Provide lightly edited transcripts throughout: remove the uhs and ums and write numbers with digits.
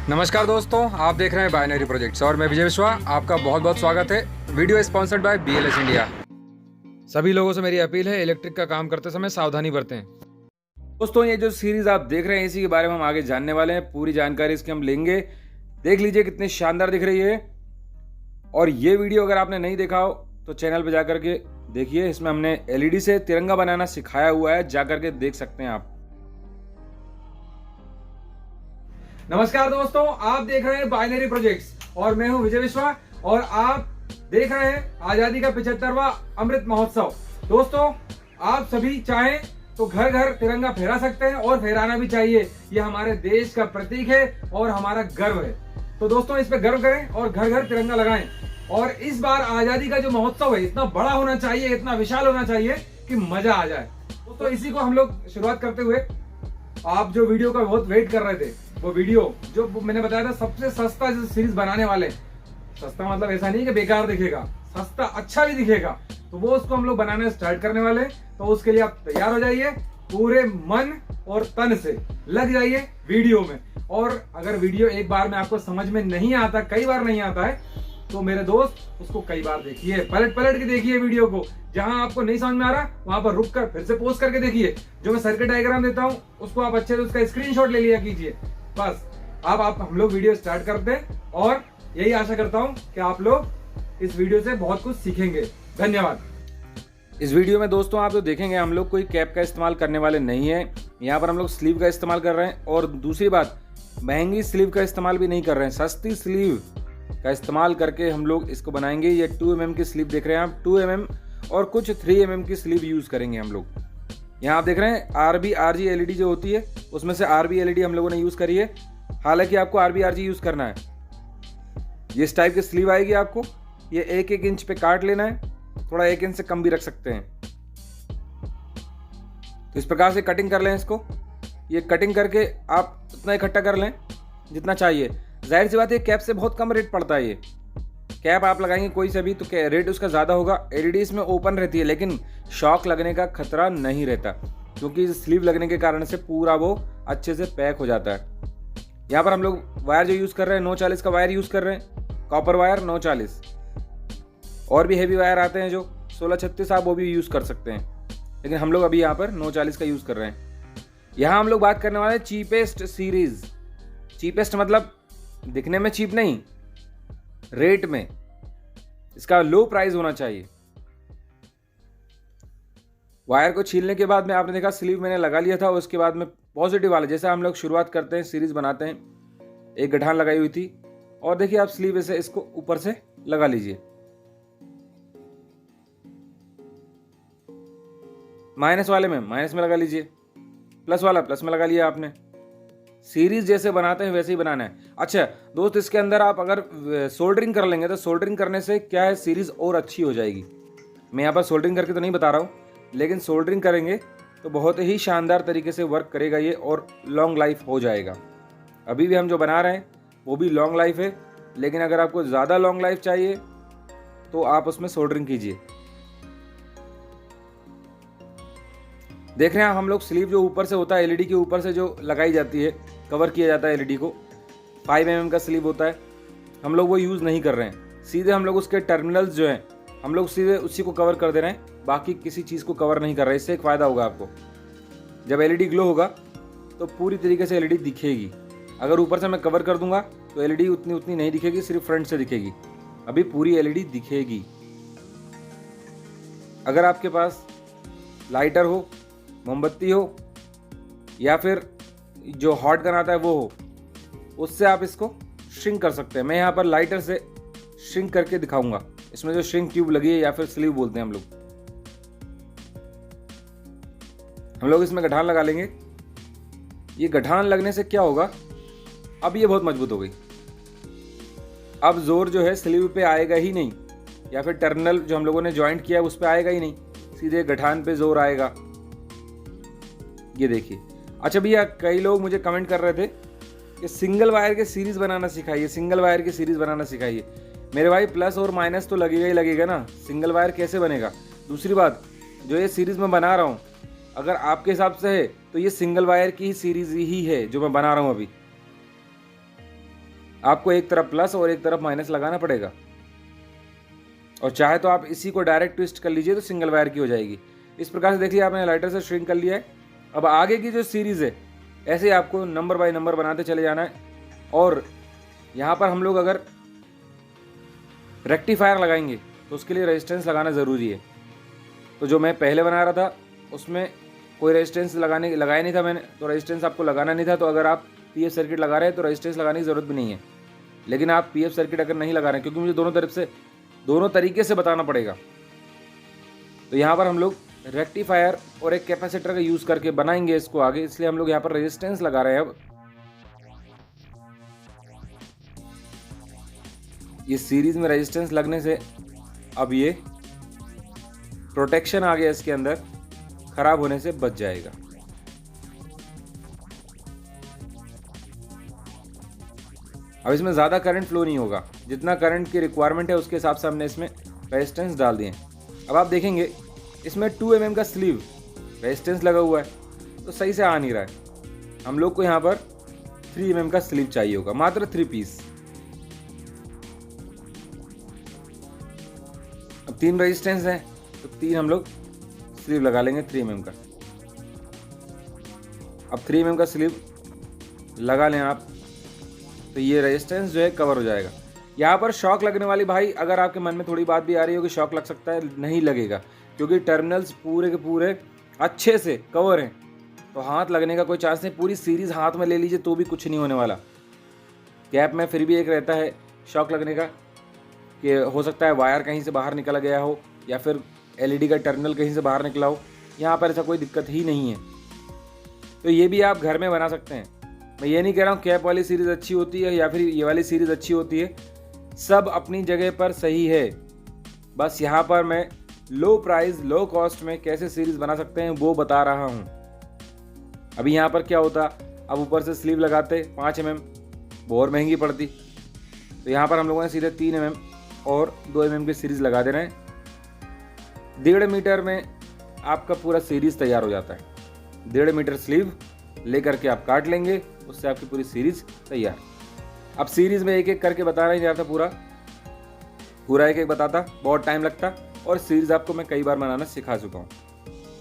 नमस्कार दोस्तों, आप देख रहे हैं बाइनरी प्रोजेक्ट्स और मैं विजय विश्वा। आपका बहुत बहुत स्वागत है। Video sponsored by BLS India. सभी लोगों से मेरी अपील है, इलेक्ट्रिक का काम करते समय सावधानी बरतें। दोस्तों, ये जो सीरीज आप देख रहे हैं इसी के बारे में हम आगे जानने वाले हैं। पूरी जानकारी इसकी हम लेंगे। देख लीजिए कितनी शानदार दिख रही है। और ये वीडियो अगर आपने नहीं देखा हो तो चैनल पर जाकर के देखिए। इसमें हमने LED से तिरंगा बनाना सिखाया हुआ है, जाकर के देख सकते हैं आप। नमस्कार दोस्तों, आप देख रहे हैं बाइनरी प्रोजेक्ट्स और मैं हूं विजय विश्वा और आप देख रहे हैं आजादी का 75वां अमृत महोत्सव। दोस्तों, आप सभी चाहें तो घर घर तिरंगा फहरा सकते हैं और फहराना भी चाहिए। यह हमारे देश का प्रतीक है और हमारा गर्व है। तो दोस्तों, इस पे गर्व करें और घर घर तिरंगा लगाएं। और इस बार आजादी का जो महोत्सव है इतना बड़ा होना चाहिए, इतना विशाल होना चाहिए कि मजा आ जाए। दोस्तों, इसी को हम लोग शुरुआत करते हुए, आप जो वीडियो का बहुत वेट कर रहे थे, वो वीडियो जो मैंने बताया था सबसे सस्ता जो सीरीज बनाने वाले, सस्ता मतलब ऐसा नहीं कि बेकार दिखेगा, सस्ता अच्छा भी दिखेगा, तो वो उसको हम लोग बनाने स्टार्ट करने वाले। तो उसके लिए आप तैयार हो जाइए, पूरे मन और तन से लग जाइए वीडियो में। और अगर वीडियो एक बार में आपको समझ में नहीं आता, कई बार नहीं आता है, तो मेरे दोस्त उसको कई बार देखिए, पलट पलट के देखिए वीडियो को। जहां आपको नहीं समझ में आ रहा वहां पर रुक कर फिर से पोस्ट करके देखिए। जो मैं सर्किट डायग्राम देता हूं उसको आप अच्छे से उसका स्क्रीनशॉट ले लिया कीजिए। बस अब आप हम लोग वीडियो स्टार्ट करते हैं और यही आशा करता हूं कि आप लोग इस वीडियो से बहुत कुछ सीखेंगे। धन्यवाद। इस वीडियो में दोस्तों आप जो देखेंगे, हम लोग कोई कैप का इस्तेमाल करने वाले नहीं है। यहाँ पर हम लोग स्लीव का इस्तेमाल कर रहे हैं। और दूसरी बात, महंगी स्लीव का इस्तेमाल भी नहीं कर रहे हैं, सस्ती स्लीव का इस्तेमाल करके हम लोग इसको बनाएंगे। ये 2 mm की स्लीव देख रहे हैं आप, 2 mm और कुछ 3 mm की स्लीव यूज करेंगे हम लोग। यहाँ आप देख रहे हैं RB RG LED जो होती है, उसमें से RB LED हम लोगों ने यूज करी है। हालांकि आपको RB RG यूज करना है। ये इस टाइप की स्लीव आएगी आपको। ये 1-1 इंच पे काट लेना है, थोड़ा 1 इंच से कम भी रख सकते हैं। तो इस प्रकार से कटिंग कर लें इसको। ये कटिंग करके आप उतना इकट्ठा कर लें जितना चाहिए। जाहिर सी बात है, कैप से बहुत कम रेट पड़ता है। ये कैप आप लगाएंगे कोई से भी तो रेट उसका ज़्यादा होगा। LED इसमें ओपन रहती है, लेकिन शॉक लगने का खतरा नहीं रहता, क्योंकि स्लीव लगने के कारण से पूरा वो अच्छे से पैक हो जाता है। यहाँ पर हम लोग वायर जो यूज़ कर रहे हैं, 940 का वायर यूज़ कर रहे हैं, कॉपर वायर 940। और भी हैवी वायर आते हैं जो 1636, आप वो भी यूज़ कर सकते हैं, लेकिन हम लोग अभी यहाँ पर 940 का यूज़ कर रहे हैं। यहाँ हम लोग बात करने वाले हैं चीपेस्ट सीरीज। चीपेस्ट मतलब दिखने में चीप नहीं, रेट में इसका लो प्राइस होना चाहिए। वायर को छीलने के बाद में आपने देखा स्लीव मैंने लगा लिया था। उसके बाद में पॉजिटिव वाला, जैसे हम लोग शुरुआत करते हैं, सीरीज बनाते हैं, एक गठान लगाई हुई थी। और देखिए आप स्लीव से इसको ऊपर से लगा लीजिए। माइनस वाले में माइनस में लगा लीजिए, प्लस वाला प्लस में लगा लिया आपने। सीरीज जैसे बनाते हैं वैसे ही बनाना है। अच्छा दोस्त, इसके अंदर आप अगर सोल्डरिंग कर लेंगे तो सोल्डरिंग करने से क्या है, सीरीज और अच्छी हो जाएगी। मैं यहाँ पर सोल्डरिंग करके तो नहीं बता रहा हूँ, लेकिन सोल्डरिंग करेंगे तो बहुत ही शानदार तरीके से वर्क करेगा ये और लॉन्ग लाइफ हो जाएगा। अभी भी हम जो बना रहे हैं वो भी लॉन्ग लाइफ है, लेकिन अगर आपको ज़्यादा लॉन्ग लाइफ चाहिए तो आप उसमें सोल्डरिंग कीजिए। देख रहे हैं हम लोग स्लीव जो ऊपर से होता है, LED के ऊपर से जो लगाई जाती है, कवर किया जाता है LED को, 5 mm का स्लीव होता है, हम लोग वो यूज़ नहीं कर रहे हैं। सीधे हम लोग उसके टर्मिनल्स जो हैं, हम लोग सीधे उसी को कवर कर दे रहे हैं, बाकी किसी चीज़ को कवर नहीं कर रहे हैं। इससे एक फ़ायदा होगा आपको, जब LED ग्लो होगा तो पूरी तरीके से LED दिखेगी। अगर ऊपर से मैं कवर कर दूंगा तो LED उतनी नहीं दिखेगी, सिर्फ फ्रंट से दिखेगी। अभी पूरी LED दिखेगी। अगर आपके पास लाइटर हो, मोमबत्ती हो, या फिर जो हॉट गन आता है वो हो, उससे आप इसको श्रिंक कर सकते हैं। मैं यहाँ पर लाइटर से श्रिंक करके दिखाऊंगा। इसमें जो श्रिंक ट्यूब लगी है, या फिर स्लीव बोलते हैं हम लोग इसमें गठान लगा लेंगे। ये गठान लगने से क्या होगा, अब ये बहुत मजबूत हो गई। अब जोर जो है स्लीव पे आएगा ही नहीं, या फिर टर्मिनल जो हम लोगों ने ज्वाइंट किया है उस पे आएगा ही नहीं, सीधे गठान पे जोर आएगा। ये देखिए। अच्छा भैया, कई लोग मुझे कमेंट कर रहे थे कि सिंगल वायर की सीरीज बनाना सिखाइए, सिंगल वायर की सीरीज बनाना सिखाइए। मेरे भाई, प्लस और माइनस तो लगेगा ही लगेगा ना, सिंगल वायर कैसे बनेगा। दूसरी बात, जो ये सीरीज मैं बना रहा हूँ, अगर आपके हिसाब से है तो ये सिंगल वायर की ही सीरीज ही है जो मैं बना रहा हूँ अभी। आपको एक तरफ प्लस और एक तरफ माइनस लगाना पड़ेगा। और चाहे तो आप इसी को डायरेक्ट ट्विस्ट कर लीजिए तो सिंगल वायर की हो जाएगी। इस प्रकार से देखिए आपने लाइटर से श्रिंक कर लिया है। अब आगे की जो सीरीज़ है ऐसे आपको नंबर बाय नंबर बनाते चले जाना है। और यहाँ पर हम लोग अगर रेक्टिफायर लगाएंगे तो उसके लिए रेजिस्टेंस लगाना ज़रूरी है। तो जो मैं पहले बना रहा था उसमें कोई रेजिस्टेंस लगाया नहीं था मैंने, तो रेजिस्टेंस आपको लगाना नहीं था। तो अगर आप पीएफ सर्किट लगा रहे हैं तो रेजिस्टेंस लगाने की ज़रूरत भी नहीं है। लेकिन आप पीएफ सर्किट अगर नहीं लगा रहे हैं, क्योंकि मुझे दोनों तरीके से बताना पड़ेगा, तो यहाँ पर हम लोग रेक्टिफायर और एक कैपेसिटर का यूज़ करके बनाएंगे इसको आगे, इसलिए हम लोग यहाँ पर रेजिस्टेंस लगा रहे हैं। अब ये सीरीज में रेजिस्टेंस लगने से अब ये प्रोटेक्शन आ गया इसके अंदर, खराब होने से बच जाएगा। अब इसमें ज़्यादा करंट फ्लो नहीं होगा, जितना करंट की रिक्वायरमेंट है उसके हिसाब से हमने इसमें रेजिस्टेंस डाल दिए। अब आप देखेंगे इसमें 2 mm का स्लीव रेजिस्टेंस लगा हुआ है, तो सही से आ नहीं रहा है। हम लोग को यहाँ पर 3 mm का स्लीव चाहिए होगा, मात्र 3 पीस। अब 3 रेजिस्टेंस हैं तो 3 हम लोग स्लीव लगा लेंगे 3 mm का। अब 3 mm का स्लीव लगा लें आप, तो ये रेजिस्टेंस जो है कवर हो जाएगा। यहाँ पर शॉक लगने वाली, भाई अगर आपके मन में थोड़ी बात भी आ रही हो कि शॉक लग सकता है, नहीं लगेगा, क्योंकि टर्मिनल्स पूरे के पूरे अच्छे से कवर हैं, तो हाथ लगने का कोई चांस नहीं। पूरी सीरीज हाथ में ले लीजिए तो भी कुछ नहीं होने वाला। गैप में फिर भी एक रहता है शॉक लगने का कि हो सकता है वायर कहीं से बाहर निकला गया हो या फिर एलईडी का टर्मिनल कहीं से बाहर निकला हो। यहाँ पर ऐसा कोई दिक्कत ही नहीं है, तो ये भी आप घर में बना सकते हैं। मैं ये नहीं कह रहा हूँ कैप वाली सीरीज़ अच्छी होती है या फिर ये वाली सीरीज़ अच्छी होती है, सब अपनी जगह पर सही है। बस यहाँ पर मैं लो प्राइस लो कॉस्ट में कैसे सीरीज़ बना सकते हैं वो बता रहा हूँ। अभी यहाँ पर क्या होता, अब ऊपर से स्लीव लगाते 5 mm, वो और महंगी पड़ती। तो यहाँ पर हम लोगों ने सीधे 3 mm और 2 mm की सीरीज़ लगा दे रहे हैं। 1.5 मीटर में आपका पूरा सीरीज़ तैयार हो जाता है। 1.5 मीटर स्लीव लेकर के आप काट लेंगे, उससे आपकी पूरी सीरीज़ तैयार। अब सीरीज़ में एक एक करके बताना ही जाता, पूरा एक एक बताता बहुत टाइम लगता, और सीरीज़ आपको मैं कई बार बनाना सिखा चुका हूँ।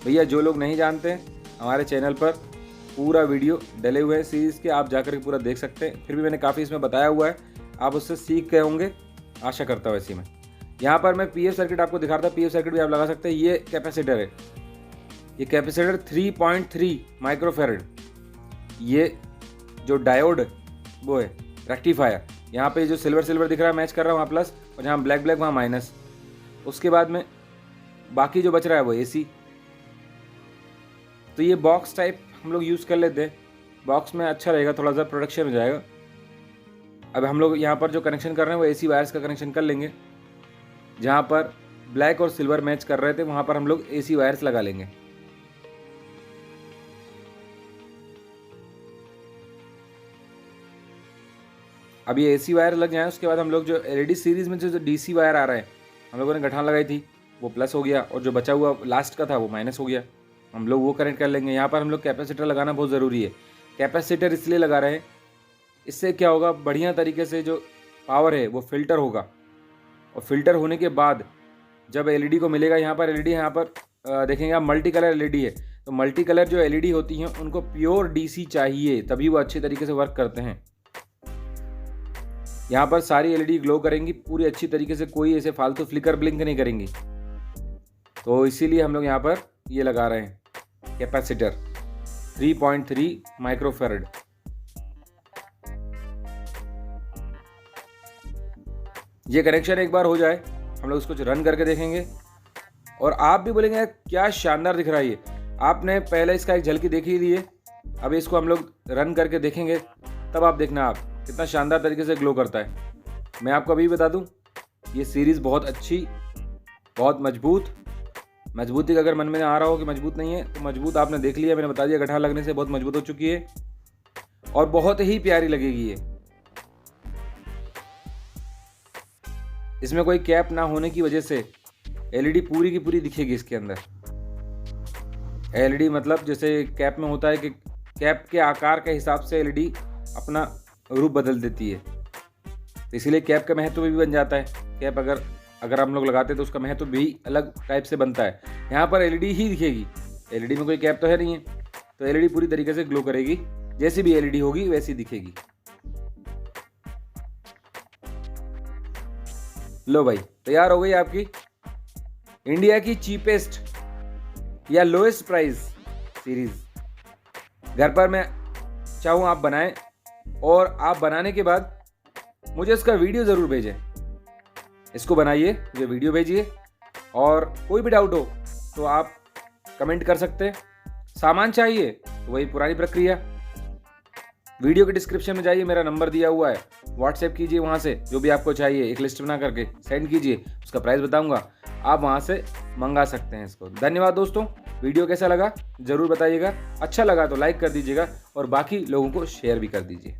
भैया जो लोग नहीं जानते हैं, हमारे चैनल पर पूरा वीडियो डले हुए हैं सीरीज़ के, आप जाकर के पूरा देख सकते हैं। फिर भी मैंने काफ़ी इसमें बताया हुआ है, आप उससे सीख गए होंगे, आशा करता हूँ। ऐसी में यहाँ पर मैं पीएफ सर्किट आपको दिखाता, पीएफ सर्किट भी आप लगा सकते हैं। ये कैपेसिटर है, ये कैपेसिटर 3.3 माइक्रोफैरड। ये जो डायोड वो है रेक्टिफायर। यहाँ पे जो सिल्वर दिख रहा है मैच कर रहा है वहाँ प्लस, और जहाँ ब्लैक वहाँ माइनस। उसके बाद में बाकी जो बच रहा है वो एसी। तो ये बॉक्स टाइप हम लोग यूज़ कर लेते हैं, बॉक्स में अच्छा रहेगा, थोड़ा सा प्रोडक्शन हो जाएगा। अब हम लोग यहाँ पर जो कनेक्शन कर रहे हैं वो एसी वायर्स का कनेक्शन कर लेंगे। जहाँ पर ब्लैक और सिल्वर मैच कर रहे थे वहाँ पर हम लोग एसी वायर्स लगा लेंगे। अब ये एसी वायर लग जाए, उसके बाद हम लोग जो एलईडी सीरीज़ में जो डीसी वायर आ रहा है, हम लोगों ने गठान लगाई थी वो प्लस हो गया, और जो बचा हुआ लास्ट का था वो माइनस हो गया। हम लोग वो कनेक्ट कर लेंगे। यहाँ पर हम लोग कैपेसिटर लगाना बहुत ज़रूरी है। कैपेसिटर इसलिए लगा रहे हैं, इससे क्या होगा, बढ़िया तरीके से जो पावर है वो फिल्टर होगा, और फिल्टर होने के बाद जब एलईडी को मिलेगा, यहाँ पर एलईडी, यहाँ पर देखेंगे आप मल्टी कलर एलईडी है, तो मल्टी कलर जो एलईडी होती हैं उनको प्योर डीसी चाहिए, तभी वो अच्छे तरीके से वर्क करते हैं। यहाँ पर सारी एलईडी ग्लो करेंगी पूरी अच्छी तरीके से, कोई ऐसे फालतू फ्लिकर ब्लिंक नहीं करेंगी। तो इसीलिए हम लोग यहाँ पर ये लगा रहे हैं कैपेसिटर 3.3 माइक्रोफैरड। ये कनेक्शन एक बार हो जाए, हम लोग उसको रन करके देखेंगे, और आप भी बोलेंगे क्या शानदार दिख रहा है ये। आपने पहले इसका एक झलकी देखी ली है, अब इसको हम लोग रन करके देखेंगे, तब आप देखना आप कितना शानदार तरीके से ग्लो करता है। मैं आपको अभी बता दूं, ये सीरीज़ बहुत अच्छी, बहुत मजबूती का अगर मन में आ रहा हो कि मजबूत नहीं है, तो मजबूत आपने देख लिया, मैंने बता दिया, गठान लगने से बहुत मजबूत हो चुकी है और बहुत ही प्यारी लगेगी ये। इसमें कोई कैप ना होने की वजह से एलईडी पूरी की पूरी दिखेगी इसके अंदर। एलईडी मतलब जैसे कैप में होता है कि कैप के आकार के हिसाब से एलईडी अपना रूप बदल देती है, तो इसीलिए कैप का महत्व भी बन जाता है। कैप अगर हम लोग लगाते हैं तो उसका महत्व भी अलग टाइप से बनता है। यहाँ पर एलईडी ही दिखेगी, एलईडी में कोई कैप तो है नहीं है, तो एलईडी पूरी तरीके से ग्लो करेगी, जैसी भी एलईडी होगी वैसी दिखेगी। लो भाई, तैयार हो गई आपकी इंडिया की चीपेस्ट या लोएस्ट प्राइस सीरीज। घर पर मैं चाहूँ आप बनाएं, और आप बनाने के बाद मुझे इसका वीडियो ज़रूर भेजें। इसको बनाइए, मुझे वीडियो भेजिए, और कोई भी डाउट हो तो आप कमेंट कर सकते हैं। सामान चाहिए तो वही पुरानी प्रक्रिया, वीडियो के डिस्क्रिप्शन में जाइए, मेरा नंबर दिया हुआ है, व्हाट्सएप कीजिए, वहाँ से जो भी आपको चाहिए एक लिस्ट बना करके सेंड कीजिए, उसका प्राइस बताऊंगा, आप वहाँ से मंगा सकते हैं इसको। धन्यवाद दोस्तों, वीडियो कैसा लगा ज़रूर बताइएगा, अच्छा लगा तो लाइक कर दीजिएगा और बाकी लोगों को शेयर भी कर दीजिए।